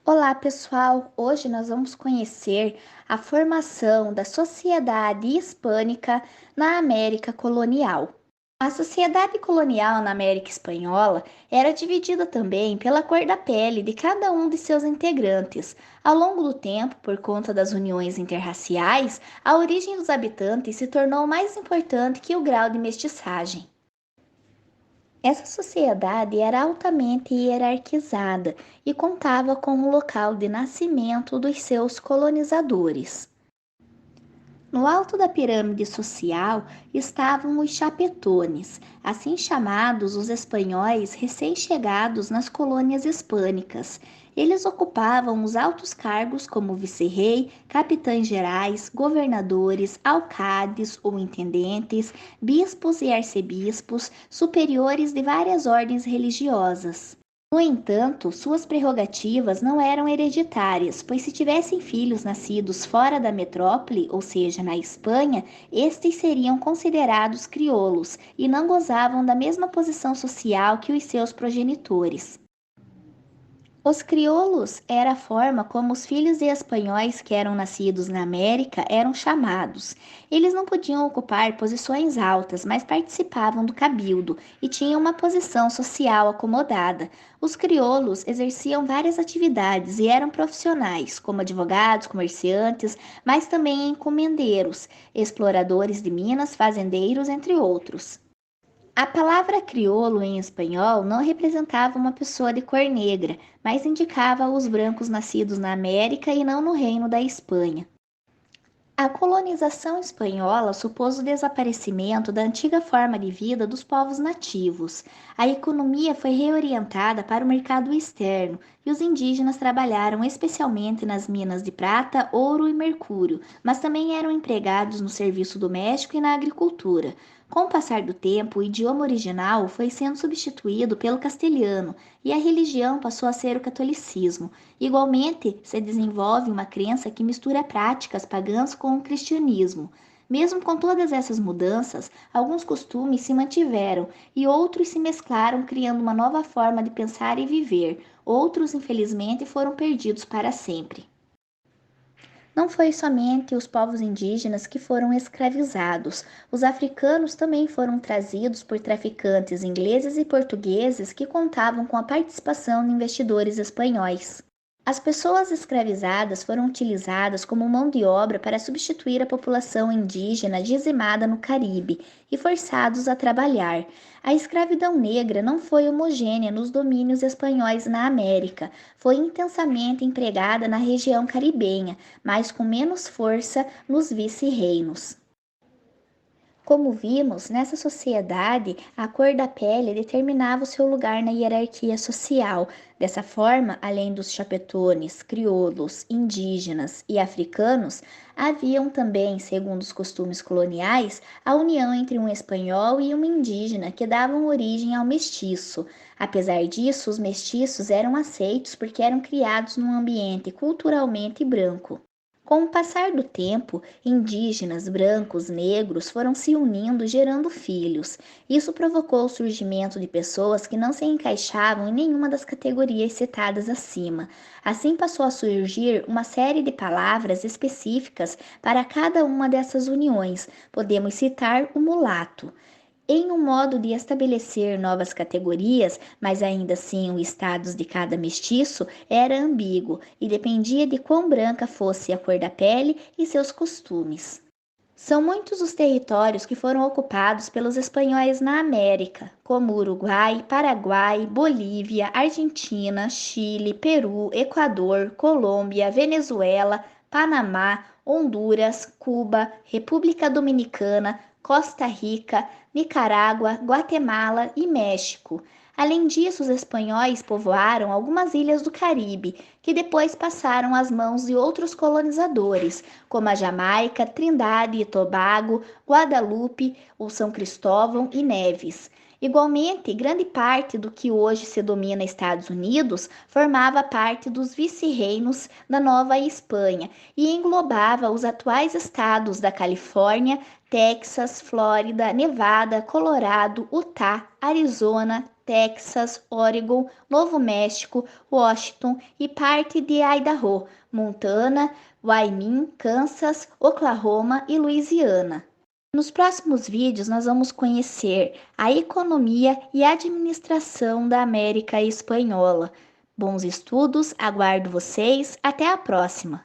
Olá, pessoal! Hoje nós vamos conhecer a formação da sociedade hispânica na América colonial. A sociedade colonial na América Espanhola era dividida também pela cor da pele de cada um de seus integrantes. Ao longo do tempo, por conta das uniões interraciais, a origem dos habitantes se tornou mais importante que o grau de mestiçagem. Essa sociedade era altamente hierarquizada e contava com o local de nascimento dos seus colonizadores. No alto da pirâmide social estavam os chapetones, assim chamados os espanhóis recém-chegados nas colônias hispânicas. Eles ocupavam os altos cargos como vice-rei, capitães gerais, governadores, alcades ou intendentes, bispos e arcebispos, superiores de várias ordens religiosas. No entanto, suas prerrogativas não eram hereditárias, pois se tivessem filhos nascidos fora da metrópole, ou seja, na Espanha, estes seriam considerados crioulos e não gozavam da mesma posição social que os seus progenitores. Os crioulos era a forma como os filhos de espanhóis que eram nascidos na América eram chamados. Eles não podiam ocupar posições altas, mas participavam do cabildo e tinham uma posição social acomodada. Os crioulos exerciam várias atividades e eram profissionais, como advogados, comerciantes, mas também encomendeiros, exploradores de minas, fazendeiros, entre outros. A palavra crioulo em espanhol não representava uma pessoa de cor negra, mas indicava os brancos nascidos na América e não no Reino da Espanha. A colonização espanhola supôs o desaparecimento da antiga forma de vida dos povos nativos. A economia foi reorientada para o mercado externo e os indígenas trabalharam especialmente nas minas de prata, ouro e mercúrio, mas também eram empregados no serviço doméstico e na agricultura. Com o passar do tempo, o idioma original foi sendo substituído pelo castelhano e a religião passou a ser o catolicismo. Igualmente, se desenvolve uma crença que mistura práticas pagãs com o cristianismo. Mesmo com todas essas mudanças, alguns costumes se mantiveram e outros se mesclaram, criando uma nova forma de pensar e viver. Outros, infelizmente, foram perdidos para sempre. Não foi somente os povos indígenas que foram escravizados, os africanos também foram trazidos por traficantes ingleses e portugueses que contavam com a participação de investidores espanhóis. As pessoas escravizadas foram utilizadas como mão de obra para substituir a população indígena dizimada no Caribe e forçados a trabalhar. A escravidão negra não foi homogênea nos domínios espanhóis na América, foi intensamente empregada na região caribenha, mas com menos força nos vice-reinos. Como vimos, nessa sociedade, a cor da pele determinava o seu lugar na hierarquia social. Dessa forma, além dos chapetones, crioulos, indígenas e africanos, haviam também, segundo os costumes coloniais, a união entre um espanhol e uma indígena que davam origem ao mestiço. Apesar disso, os mestiços eram aceitos porque eram criados num ambiente culturalmente branco. Com o passar do tempo, indígenas, brancos, negros foram se unindo, gerando filhos. Isso provocou o surgimento de pessoas que não se encaixavam em nenhuma das categorias citadas acima. Assim passou a surgir uma série de palavras específicas para cada uma dessas uniões. Podemos citar o mulato. Em um modo de estabelecer novas categorias, mas ainda assim o status de cada mestiço era ambíguo e dependia de quão branca fosse a cor da pele e seus costumes. São muitos os territórios que foram ocupados pelos espanhóis na América, como Uruguai, Paraguai, Bolívia, Argentina, Chile, Peru, Equador, Colômbia, Venezuela, Panamá, Honduras, Cuba, República Dominicana, Costa Rica, Nicarágua, Guatemala e México. Além disso, os espanhóis povoaram algumas ilhas do Caribe, que depois passaram às mãos de outros colonizadores, como a Jamaica, Trindade e Tobago, Guadalupe, ou São Cristóvão e Neves. Igualmente, grande parte do que hoje se domina Estados Unidos formava parte dos vice-reinos da Nova Espanha e englobava os atuais estados da Califórnia, Texas, Flórida, Nevada, Colorado, Utah, Arizona, Texas, Oregon, Novo México, Washington e parte de Idaho, Montana, Wyoming, Kansas, Oklahoma e Louisiana. Nos próximos vídeos, nós vamos conhecer a economia e administração da América Espanhola. Bons estudos, aguardo vocês, até a próxima!